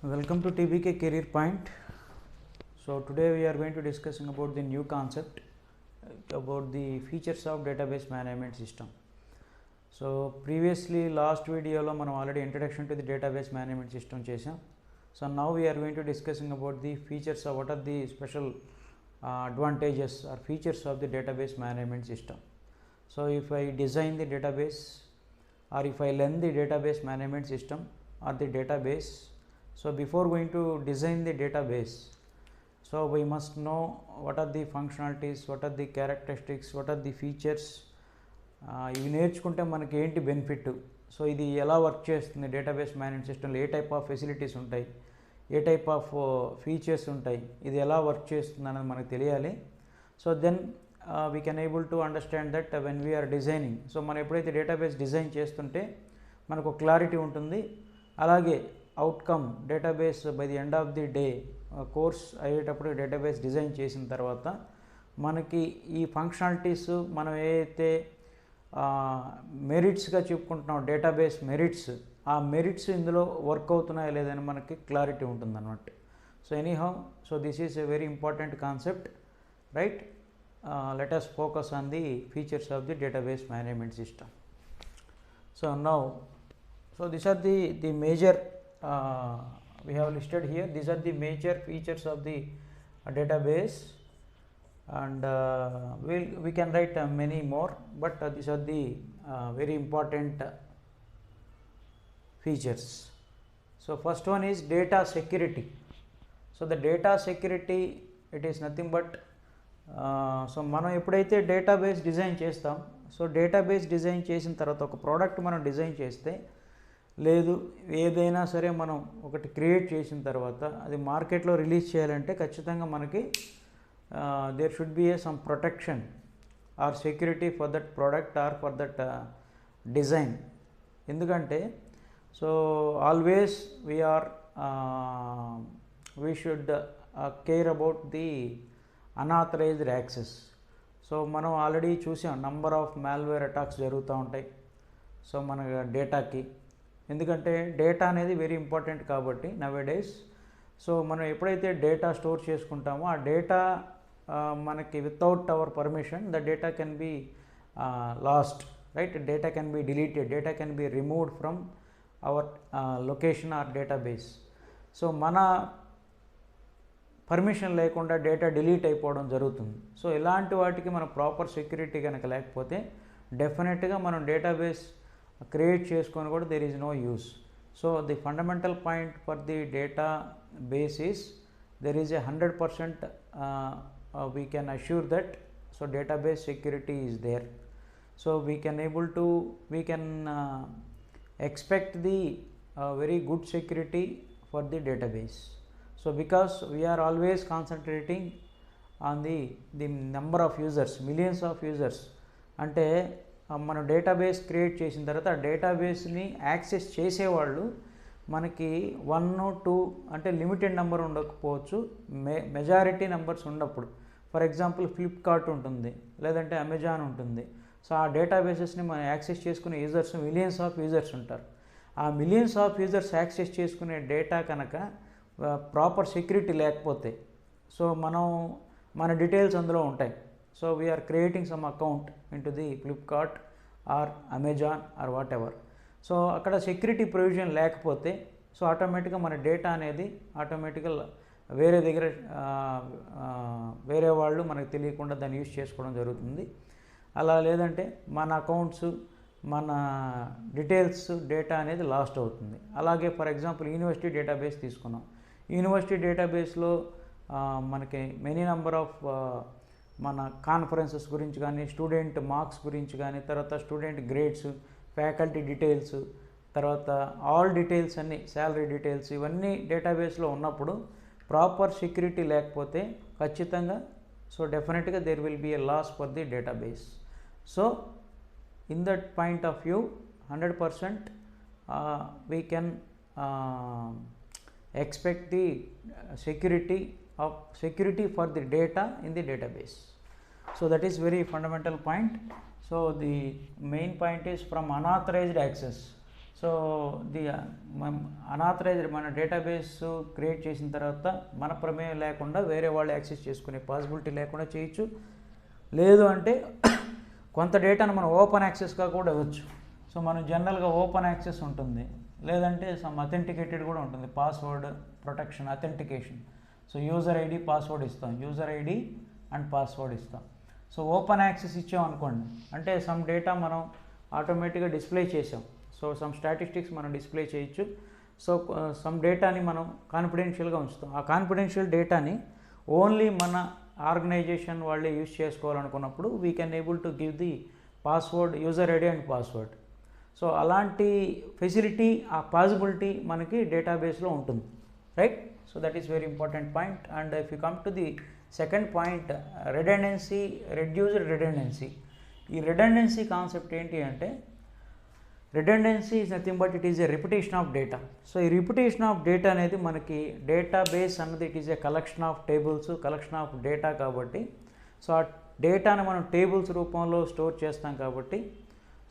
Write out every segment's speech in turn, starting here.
Welcome to TBK Career Point. So today we are going to discussing about the new concept about the features of database management system. So previously last video lo manam already introduction to the database management system chesam. So now we are going to discussing about the features of what are the special advantages or features of the database management system. So if I design the database or if I learn the database management system or the database, so before going to design the database, so we must know what are the functionalities, what are the characteristics, what are the features. ఇవి నేర్చుకుంటే మనకి ఏంటి benefit, so ఇది ఎలా work చేస్తుంది database management సిస్టంలో, ఏ type of facilities ఉంటాయి, ఏ type of features ఉంటాయి, ఇది ఎలా వర్క్ చేస్తుంది అనేది మనకు తెలియాలి. So then we can able to understand that when we are designing. సో మనం ఎప్పుడైతే డేటాబేస్ డిజైన్ చేస్తుంటే మనకు క్లారిటీ ఉంటుంది. అలాగే outcome database by the end of the day course అయ్యేటప్పుడు డేటాబేస్ డిజైన్ చేసిన తర్వాత మనకి ఈ ఫంక్షనాలిటీస్ మనం ఏదైతే మెరిట్స్గా చెప్పుకుంటున్నాం, డేటాబేస్ మెరిట్స్, ఆ మెరిట్స్ ఇందులో వర్క్ అవుతున్నాయా లేదని మనకి క్లారిటీ ఉంటుందన్నమాట. So anyhow, so this is a very important concept, right? Let us focus on the features of the database management system. So now, so these are the major we have listed here. These are the major features of the database, and we can write many more, but these are the very important features. So first one is data security. So the data security, it is nothing but so మనం ఎప్పుడైతే database design చేస్తాం, so database design చేసిన తర్వాత ఒక product మనం design చేస్తే, లేదు ఏదైనా సరే మనం ఒకటి క్రియేట్ చేసిన తర్వాత అది మార్కెట్లో రిలీజ్ చేయాలంటే ఖచ్చితంగా మనకి there should be a some protection or security for that product or for that design. ఎందుకంటే so always we should care about the unauthorised access. So మనం ఆల్రెడీ చూసాం నంబర్ ఆఫ్ మాల్వేర్ అటాక్స్ జరుగుతూ ఉంటాయి so మన డేటాకి. ఎందుకంటే data అనేది very important కాబట్టి నవేడేస్. సో మనం ఎప్పుడైతే డేటా స్టోర్ చేసుకుంటామో ఆ డేటా మనకి without our permission the data can be lost, right? Data can B deleted, data can be removed from our location or database. So మన permission లేకుండా data delete అయిపోవడం జరుగుతుంది. So ఇలాంటి వాటికి మన ప్రాపర్ సెక్యూరిటీ కనుక లేకపోతే డెఫినెట్గా మనం డేటాబేస్ క్రియేట్ చేసుకొని కూడా there is no use. So the fundamental point for the data base is there is a 100% we can assure that so database security is there. So we can expect the very good security for the database. So because we are always concentrating on the number of users, millions of users, అంటే మనం database create చేసిన తర్వాత ఆ డేటాబేస్ని access చేసేవాళ్ళు మనకి 1, 2 అంటే limited number ఉండకపోవచ్చు, majority numbers ఉన్నప్పుడు. ఫర్ ఎగ్జాంపుల్ ఫ్లిప్కార్ట్ ఉంటుంది, లేదంటే అమెజాన్ ఉంటుంది. సో ఆ డేటాబేసెస్ని మనం యాక్సెస్ చేసుకునే యూజర్స్ మిలియన్స్ ఆఫ్ యూజర్స్ ఉంటారు. ఆ మిలియన్స్ ఆఫ్ యూజర్స్ యాక్సెస్ చేసుకునే డేటా కనుక ప్రాపర్ సెక్యూరిటీ లేకపోతే సో మన డీటెయిల్స్ అందులో ఉంటాయి. So we are creating some account in to the Flipkart or Amazon or whatever. So అక్కడ సెక్యూరిటీ ప్రొవిజన్ లేకపోతే సో ఆటోమేటిక్గా మన డేటా అనేది ఆటోమేటిక్గా వేరే దగ్గర వేరే వాళ్ళు మనకు తెలియకుండా దాన్ని యూజ్ చేసుకోవడం జరుగుతుంది. అలా లేదంటే మన అకౌంట్స్ మన డీటెయిల్స్ డేటా అనేది లాస్ట్ అవుతుంది. అలాగే ఫర్ ఎగ్జాంపుల్ యూనివర్సిటీ డేటాబేస్ తీసుకున్నాం. యూనివర్సిటీ డేటాబేస్లో మనకి మెనీ నెంబర్ ఆఫ్ మన కాన్ఫరెన్సెస్ గురించి కానీ, స్టూడెంట్ మార్క్స్ గురించి కానీ, తర్వాత స్టూడెంట్ గ్రేడ్స్, ఫ్యాకల్టీ డీటెయిల్స్, తర్వాత ఆల్ డీటెయిల్స్ అన్నీ, శాలరీ డీటెయిల్స్, ఇవన్నీ డేటాబేస్లో ఉన్నప్పుడు ప్రాపర్ సెక్యూరిటీ లేకపోతే ఖచ్చితంగా సో డెఫినెట్గా there will be a loss for the database. So in that point of view 100% we can expect the security for the data in the database. So that is very fundamental point. So the main point is from unauthorized access. So the unauthorised మన database create చేసిన తర్వాత మన ప్రమేయం లేకుండా వేరే వాళ్ళు access చేసుకునే possibility లేకుండా చేయొచ్చు. లేదు అంటే కొంత డేటాను మనం ఓపెన్ యాక్సెస్గా కూడా ఇవ్వచ్చు. సో మనం జనరల్గా ఓపెన్ యాక్సెస్ ఉంటుంది, లేదంటే సమ్ అథెంటికేటెడ్ కూడా ఉంటుంది, password protection authentication. So user ID password ఇస్తాం, యూజర్ ఐడి అండ్ పాస్వర్డ్ ఇస్తాం. సో ఓపెన్ యాక్సెస్ ఇచ్చామనుకోండి అంటే సమ్ డేటా మనం ఆటోమేటిక్గా డిస్ప్లే చేసాం. సో సమ్ స్టాటిస్టిక్స్ మనం డిస్ప్లే చేయొచ్చు. సో సమ్ డేటాని మనం కాన్ఫిడెన్షియల్గా ఉంచుతాం. ఆ కాన్ఫిడెన్షియల్ డేటాని ఓన్లీ మన ఆర్గనైజేషన్ వాళ్ళే యూజ్ చేసుకోవాలనుకున్నప్పుడు we can able to give the password, user ID and password. So అలాంటి ఫెసిలిటీ, ఆ పాసిబిలిటీ మనకి డేటాబేస్లో ఉంటుంది, right? So that is very important point. And if you come to the second point, redundancy, reduced redundancy. ఈ redundancy concept ఏంటి అంటే, redundancy is nothing but it is a repetition of data. So ఈ repetition of data అనేది మనకి database అన్నది it is A collection of tables, collection of data కాబట్టి, so ఆ డేటాను మనం టేబుల్స్ రూపంలో స్టోర్ చేస్తాం కాబట్టి,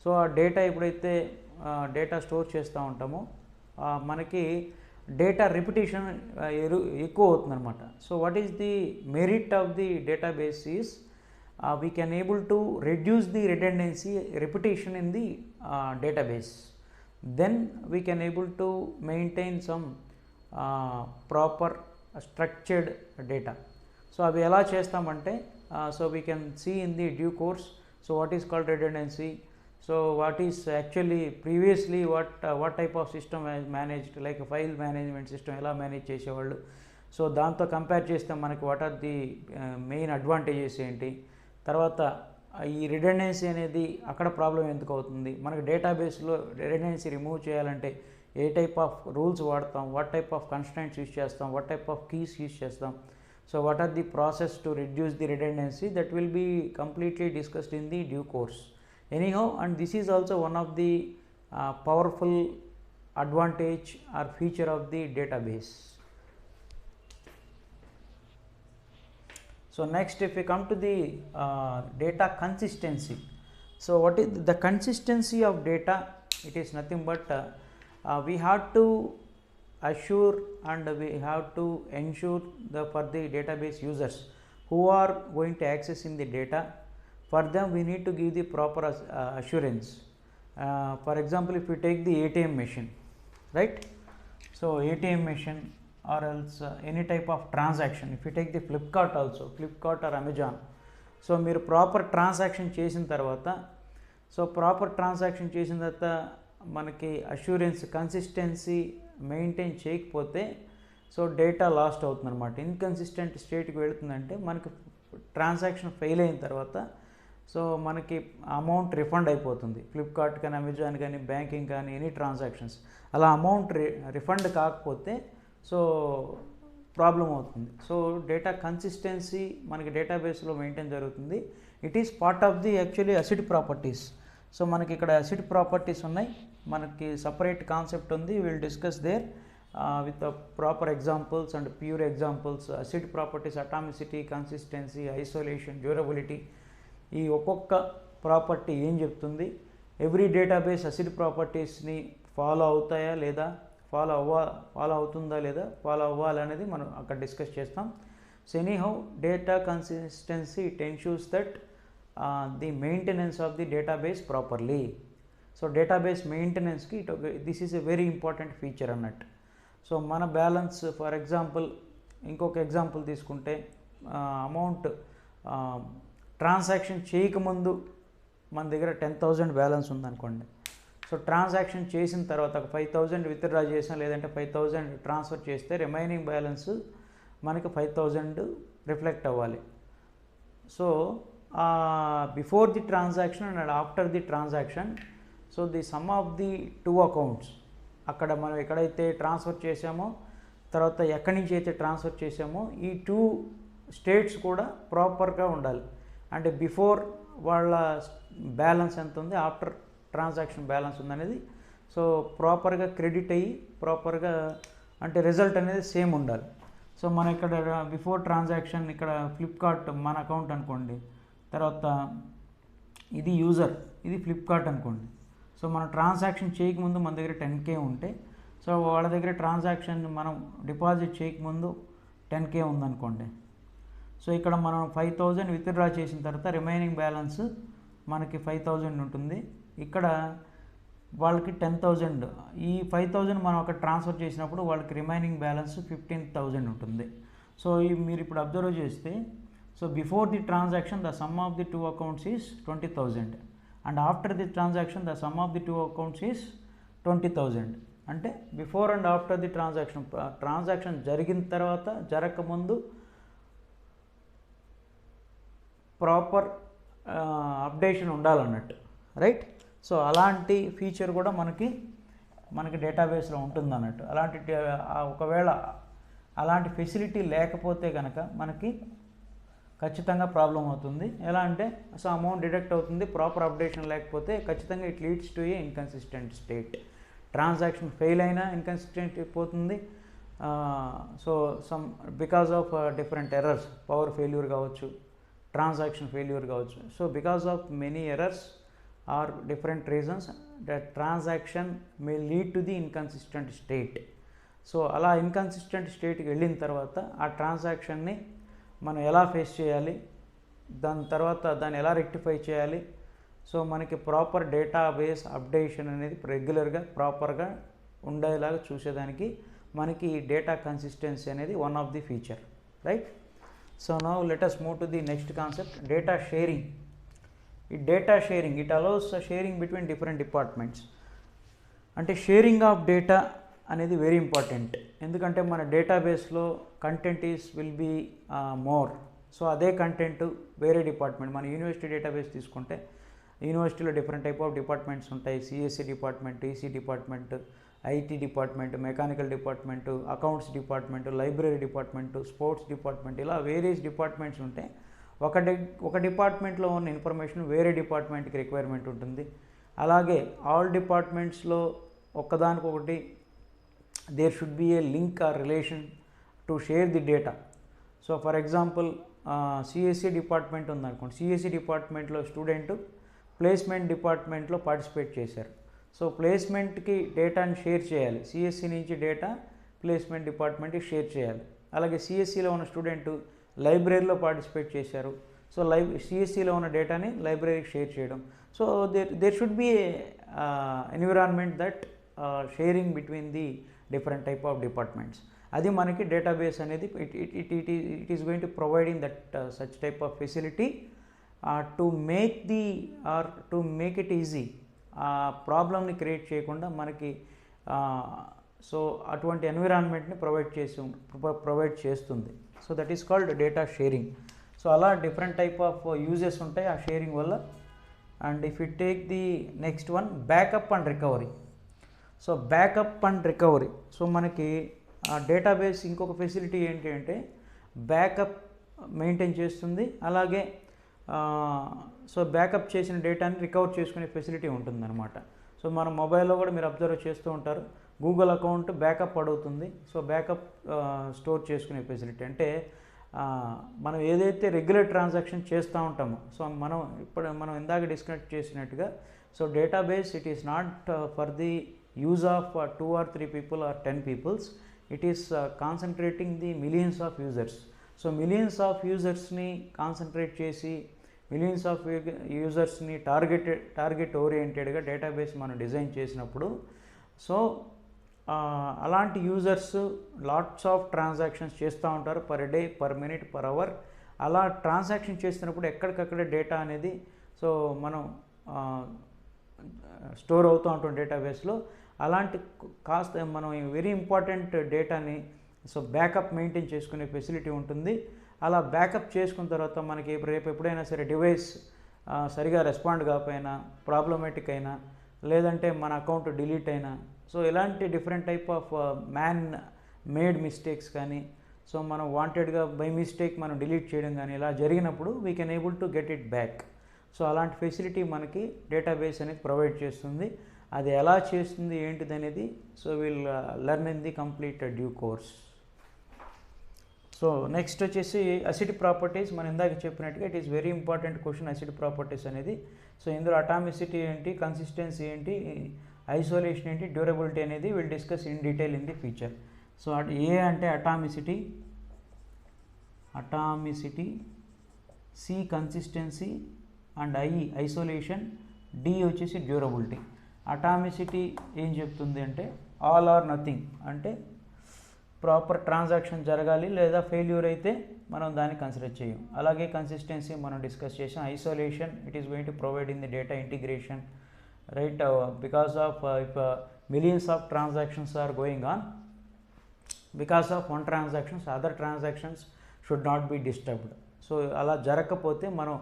సో ఆ డేటా ఎప్పుడైతే డేటా స్టోర్ చేస్తూ ఉంటామో మనకి డేటా రిపిటేషన్ ఎక్కువ అవుతుందన్నమాట. So what is the merit of the database is we can able to reduce the redundancy, repetition in the database. Then we can able to maintain some proper structured data. So avi ela chestamante, so we can see in the due course. So what is called redundancy? So what is actually previously what type of system has managed, like a file management system ela manage chesevallu. So దాంతో compare చేస్తే మనకి what are the main advantages ఏంటి, తర్వాత ఈ redundancy అనేది అక్కడ problem ఎందుకు అవుతుంది, మనకి డేటాబేస్లో రిడెండెన్సీ రిమూవ్ చేయాలంటే ఏ టైప్ ఆఫ్ రూల్స్ వాడతాం, what type of constraints use చేస్తాం, what type of keys use చేస్తాం. So what are the process to reduce the redundancy, that will be completely discussed in the due course. Anyhow, and this is also one of the powerful advantage or feature of the database. So next, if we come to the data consistency. So what is the consistency of data? It is nothing but we have to assure and we have to ensure for the database users who are going to access in the data, for them we need to give the proper assurance. For example, if you take the ATM machine, right? So ATM machine or else any type of transaction, if you take the Flipkart also, Flipkart or Amazon, so మీరు proper transaction చేసిన తర్వాత, so proper transaction చేసిన తర్వాత మనకి assurance consistency maintain చేయకపోతే so data last అవుతుంది అనమాట. Inconsistent స్టేట్కి వెళుతుందంటే మనకి ట్రాన్సాక్షన్ ఫెయిల్ అయిన తర్వాత సో మనకి అమౌంట్ రిఫండ్ అయిపోతుంది. ఫ్లిప్కార్ట్ కానీ, అమెజాన్ కానీ, బ్యాంకింగ్ కానీ, ఎనీ ట్రాన్సాక్షన్స్ అలా అమౌంట్ రిఫండ్ కాకపోతే సో ప్రాబ్లం అవుతుంది. సో డేటా కన్సిస్టెన్సీ మనకి డేటాబేస్లో మెయింటైన్ జరుగుతుంది. It is part of the actually ACID properties. So మనకి ఇక్కడ అసిడ్ ప్రాపర్టీస్ ఉన్నాయి, మనకి సపరేట్ కాన్సెప్ట్ ఉంది. Will discuss there with proper examples and pure examples. ACID properties atomicity, consistency, isolation, durability, ఈ ఒక్కొక్క ప్రాపర్టీ ఏం చెప్తుంది, ఎవ్రీ డేటాబేస్ అసిడ్ ప్రాపర్టీస్ని ఫాలో అవుతాయా లేదా, ఫాలో అవుతుందా లేదా, ఫాలో అవ్వాలనేది మనం అక్కడ డిస్కస్ చేస్తాం. So anyhow, data consistency it ensures that the maintenance of the database properly. So database మెయింటెనెన్స్కి this is a very important feature అన్నట్టు. సో మన బ్యాలెన్స్, ఫర్ ఎగ్జాంపుల్ ఇంకొక ఎగ్జాంపుల్ తీసుకుంటే, అమౌంట్ ట్రాన్సాక్షన్ చేయకముందు మన దగ్గర 10,000 బ్యాలెన్స్ ఉందనుకోండి. సో ట్రాన్సాక్షన్ చేసిన తర్వాత ఒక 5,000 విత్డ్రా చేసాం, లేదంటే 5,000 ట్రాన్స్ఫర్ చేస్తే రిమైనింగ్ బ్యాలెన్స్ మనకి 5,000 రిఫ్లెక్ట్ అవ్వాలి. So before the transaction and after the transaction, so the some of the two accounts, అక్కడ మనం ఎక్కడైతే ట్రాన్స్ఫర్ చేసామో, తర్వాత ఎక్కడి నుంచి అయితే ట్రాన్స్ఫర్ చేసామో, ఈ 2 స్టేట్స్ కూడా ప్రాపర్గా ఉండాలి. అంటే బిఫోర్ వాళ్ళ బ్యాలెన్స్ ఎంత ఉంది, ఆఫ్టర్ ట్రాన్సాక్షన్ బ్యాలెన్స్ ఉందనేది సో ప్రాపర్గా క్రెడిట్ అయ్యి ప్రాపర్గా అంటే రిజల్ట్ అనేది సేమ్ ఉండాలి. సో మన ఇక్కడ బిఫోర్ ట్రాన్సాక్షన్ ఇక్కడ ఫ్లిప్కార్ట్ మన అకౌంట్ అనుకోండి, తర్వాత ఇది యూజర్, ఇది ఫ్లిప్కార్ట్ అనుకోండి. సో మనం ట్రాన్సాక్షన్ చేయకముందు మన దగ్గర 10K ఉంటే, సో వాళ్ళ దగ్గర ట్రాన్సాక్షన్ మనం డిపాజిట్ చేయకముందు 10K ఉందనుకోండి, సో ఇక్కడ మనం 5,000 విత్డ్రా చేసిన తర్వాత రిమైనింగ్ బ్యాలెన్స్ మనకి 5,000 ఉంటుంది. ఇక్కడ వాళ్ళకి 10,000, ఈ 5,000 మనం అక్కడ ట్రాన్స్ఫర్ చేసినప్పుడు వాళ్ళకి రిమైనింగ్ బ్యాలెన్స్ 15,000 ఉంటుంది. సో మీరు ఇప్పుడు అబ్జర్వ్ చేస్తే, so before the transaction the sum of the two accounts is 20,000 and after the transaction the sum of the two accounts is 20,000. అంటే before and after the transaction జరిగిన తర్వాత జరగకముందు proper updation ఉండాలన్నట్టు, right. So అలాంటి feature కూడా మనకి డేటాబేస్లో ఉంటుంది అన్నట్టు. ఒకవేళ అలాంటి ఫెసిలిటీ లేకపోతే కనుక మనకి ఖచ్చితంగా ప్రాబ్లం అవుతుంది. ఎలా అంటే, సో అమౌంట్ డిడక్ట్ అవుతుంది, ప్రాపర్ అప్డేషన్ లేకపోతే ఖచ్చితంగా it leads to a inconsistent state. Transaction fail అయినా ఇన్కన్సిస్టెంట్ అయిపోతుంది. So because of different errors, power failure కావచ్చు, ట్రాన్సాక్షన్ ఫెయిల్యూర్ కావచ్చు. So because of many errors or different reasons that transaction may lead to the inconsistent state. So అలా inconsistent స్టేట్కి వెళ్ళిన తర్వాత ఆ ట్రాన్సాక్షన్ని మనం ఎలా ఫేస్ చేయాలి, దాని తర్వాత దాన్ని ఎలా రెక్టిఫై చేయాలి. సో మనకి ప్రాపర్ డేటాబేస్ అప్డేషన్ అనేది రెగ్యులర్గా ప్రాపర్గా ఉండేలాగా చూసేదానికి మనకి డేటా కన్సిస్టెన్సీ అనేది one of the feature, right. So now let us move to the next concept, data sharing. Data sharing, it allows sharing between different departments. అంటే షేరింగ్ ఆఫ్ డేటా అనేది very important. ఎందుకంటే మన డేటాబేస్లో content will be more. So అదే content వేరే department, మన university database తీసుకుంటే యూనివర్సిటీలో డిఫరెంట్ టైప్ ఆఫ్ డిపార్ట్మెంట్స్ ఉంటాయి. CSC department, EC department, IT department, mechanical department, accounts department, library department, sports department, ఇలా వేరియస్ డిపార్ట్మెంట్స్ ఉంటాయి. ఒక డిపార్ట్మెంట్లో ఉన్న ఇన్ఫర్మేషన్ వేరే డిపార్ట్మెంట్కి రిక్వైర్మెంట్ ఉంటుంది. అలాగే ఆల్ డిపార్ట్మెంట్స్లో ఒక్కదానికొకటి there should be a link or relation to share the data. So for example CSC department ఉందనుకోండి, సిఎస్సి డిపార్ట్మెంట్లో స్టూడెంట్ ప్లేస్మెంట్ డిపార్ట్మెంట్లో పార్టిసిపేట్ చేశారు. సో ప్లేస్మెంట్కి డేటాని షేర్ చేయాలి, సిఎస్సి నుంచి డేటా ప్లేస్మెంట్ డిపార్ట్మెంట్కి షేర్ చేయాలి. అలాగే సిఎస్సిలో ఉన్న స్టూడెంట్ లైబ్రరీలో పార్టిసిపేట్ చేశారు. సో సిఎస్సిలో ఉన్న డేటాని లైబ్రరీకి షేర్ చేయడం. So there should be environment that sharing between the different type of departments. అది మనకి డేటాబేస్ అనేది it is going to providing that such type of facility to make it easy. ప్రాబ్లమ్ని create చేయకుండా మనకి సో అటువంటి ఎన్విరాన్మెంట్ని provide చేస్తుంది. So that is called data sharing. So అలా డిఫరెంట్ టైప్ ఆఫ్ యూజెస్ ఉంటాయి ఆ షేరింగ్ వల్ల. And if you take the next one, backup and recovery. So backup and recovery, so మనకి డేటాబేస్ ఇంకొక ఫెసిలిటీ ఏంటి అంటే బ్యాకప్ మెయింటైన్ చేస్తుంది. అలాగే సో బ్యాకప్ చేసిన డేటాని రికవర్ చేసుకునే ఫెసిలిటీ ఉంటుందన్నమాట. సో మన మొబైల్లో కూడా మీరు అబ్జర్వ్ చేస్తూ ఉంటారు, గూగుల్ అకౌంట్ బ్యాకప్ అడుగుతుంది. సో బ్యాకప్ స్టోర్ చేసుకునే ఫెసిలిటీ అంటే మనం ఏదైతే రెగ్యులర్ ట్రాన్సాక్షన్ చేస్తూ ఉంటామో, సో మనం ఇందాక డిస్కనెక్ట్ చేసినట్టుగా, so database it is not for the use of 2 or 3 people or 10 peoples. It is concentrating the millions of users. So millions of యూజర్స్ని కాన్సన్ట్రేట్ చేసి మిలియన్స్ ఆఫ్ యూజర్స్ని టార్గెట్ ఓరియంటెడ్గా database మనం డిజైన్ చేసినప్పుడు, so అలాంటి users lots of transactions చేస్తూ ఉంటారు per day, per minute, per hour. అలా ట్రాన్సాక్షన్ చేస్తున్నప్పుడు ఎక్కడికక్కడ డేటా అనేది సో మనం స్టోర్ అవుతూ ఉంటాం డేటాబేస్లో. అలాంటి కాస్త మనం వెరీ ఇంపార్టెంట్ డేటాని సో బ్యాకప్ మెయింటైన్ చేసుకునే ఫెసిలిటీ ఉంటుంది. అలా బ్యాకప్ చేసుకున్న తర్వాత మనకి రేపు ఎప్పుడైనా సరే డివైస్ సరిగా రెస్పాండ్ కాకపోయినా, ప్రాబ్లమేటిక్ అయినా, లేదంటే మన అకౌంట్ డిలీట్ అయినా, సో ఇలాంటి different type of man made mistakes కానీ, సో మనం వాంటెడ్గా బై మిస్టేక్ మనం డిలీట్ చేయడం కానీ ఇలా జరిగినప్పుడు we can able to get it back. So అలాంటి ఫెసిలిటీ మనకి డేటాబేస్ అనేది ప్రొవైడ్ చేస్తుంది. అది ఎలా చేస్తుంది ఏంటిది అనేది so will learn in the complete due course. So next వచ్చేసి అసిడ్ ప్రాపర్టీస్. మనం ఇందాక చెప్పినట్టుగా it is very important question acid properties అనేది. సో ఇందులో అటామిసిటీ ఏంటి, కన్సిస్టెన్సీ ఏంటి, ఐసోలేషన్ ఏంటి, డ్యూరబిలిటీ అనేది will discuss in detail in the future. So A అంటే atomicity, C consistency and isolation, D వచ్చేసి డ్యూరబిలిటీ. అటామిసిటీ ఏం చెప్తుంది అంటే ఆల్ ఆర్ నథింగ్, అంటే ప్రాపర్ ట్రాన్సాక్షన్ జరగాలి, లేదా ఫెయిల్యూర్ అయితే మనం దాన్ని కన్సిడర్ చేయం. అలాగే కన్సిస్టెన్సీ మనం డిస్కస్ చేసాం. Isolation, it is going to provide in the data integration, right, because of if millions of transactions are going on, because of one transactions other transactions should not be disturbed. So అలా జరగకపోతే మనం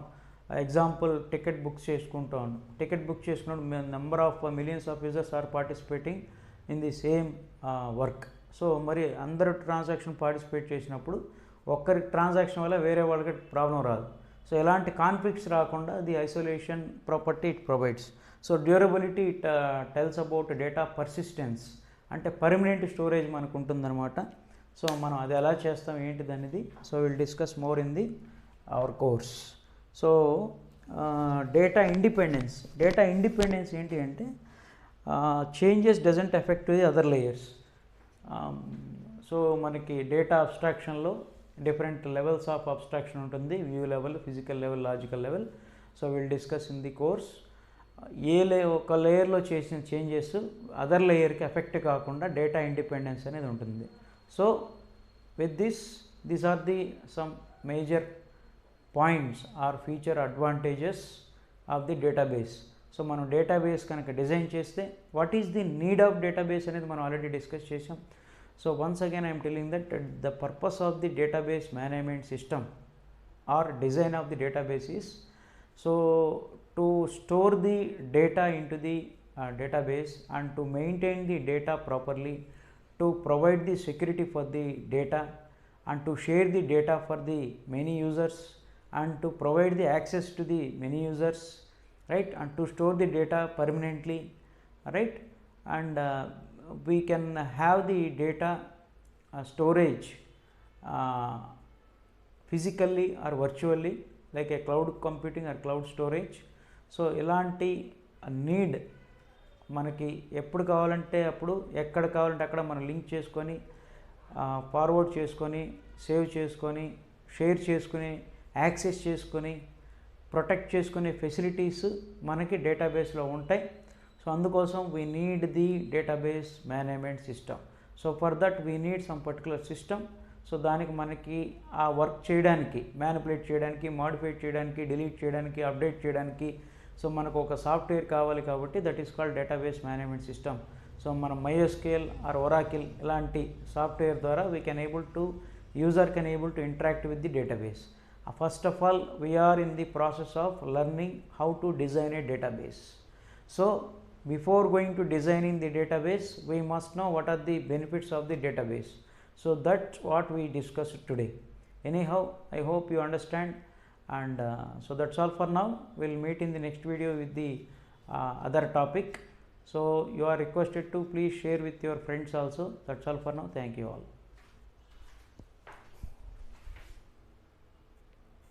example ticket book చేసుకుంటాం. Ticket book చేసుకున్నప్పుడు number of millions of users are participating in the same work. So మరి అందరూ transaction participate చేసినప్పుడు ఒక్కరి transaction వల్ల వేరే వాళ్ళకి ప్రాబ్లం రాదు. సో ఎలాంటి కాన్ఫ్లిక్ట్స్ రాకుండా the isolation property it provides. So durability it tells about data persistence, అంటే పర్మనెంట్ స్టోరేజ్ మనకు ఉంటుందన్నమాట. సో మనం అది ఎలా చేస్తాం ఏంటిది అనేది so will discuss more in the our course. So data independence ఏంటి అంటే changes doesn't effect the other layers. So మనకి డేటా అబ్స్ట్రాక్షన్లో డిఫరెంట్ లెవెల్స్ ఆఫ్ అబ్స్ట్రాక్షన్ ఉంటుంది, view level, physical level, logical level. So will discuss in the course. ఒక లేయర్లో చేసిన changes other లేయర్కి effect కాకుండా డేటా ఇండిపెండెన్స్ అనేది ఉంటుంది. So with these are the some major points or feature advantages of the database. So మనం database కనుక design చేస్తే what is the need of database అనేది మనం ఆల్రెడీ డిస్కస్ చేసాం. So once again I'm telling that the purpose of the database management system or design of the database is so to store the data into the database and to maintain the data properly, to provide the security for the data and to share the data for the many users and to provide the access to the many users, right, and to store the data permanently, right, and we can have the data storage physically or virtually like a cloud computing or cloud storage. So ఇలాంటి need మనకి ఎప్పుడు కావాలంటే అప్పుడు, ఎక్కడ కావాలంటే అక్కడ మనం link చేసుకొని, ఫార్వర్డ్ చేసుకొని, సేవ్ చేసుకొని, షేర్ చేసుకుని, యాక్సెస్ చేసుకొని, ప్రొటెక్ట్ చేసుకునే ఫెసిలిటీస్ మనకి డేటాబేస్లో ఉంటాయి. సో అందుకోసం we need the database management system. So for that we need some particular system. So దానికి మనకి ఆ వర్క్ చేయడానికి, మ్యానిపులేట్ చేయడానికి, మాడిఫై చేయడానికి, డిలీట్ చేయడానికి, అప్డేట్ చేయడానికి సో మనకు ఒక సాఫ్ట్వేర్ కావాలి. కాబట్టి that is called database management system. So మనం MySQL ఆర్ Oracle ఇలాంటి సాఫ్ట్వేర్ ద్వారా user can able to interact with the database. First of all we're in the process of learning how to design a database. So before going to designing the database, we must know what are the benefits of the database. So that's what we discussed today. Anyhow, I hope you understand, and so that's all for now. We'll meet in the next video with the other topic. So you are requested to please share with your friends also. That's all for now. Thank you all.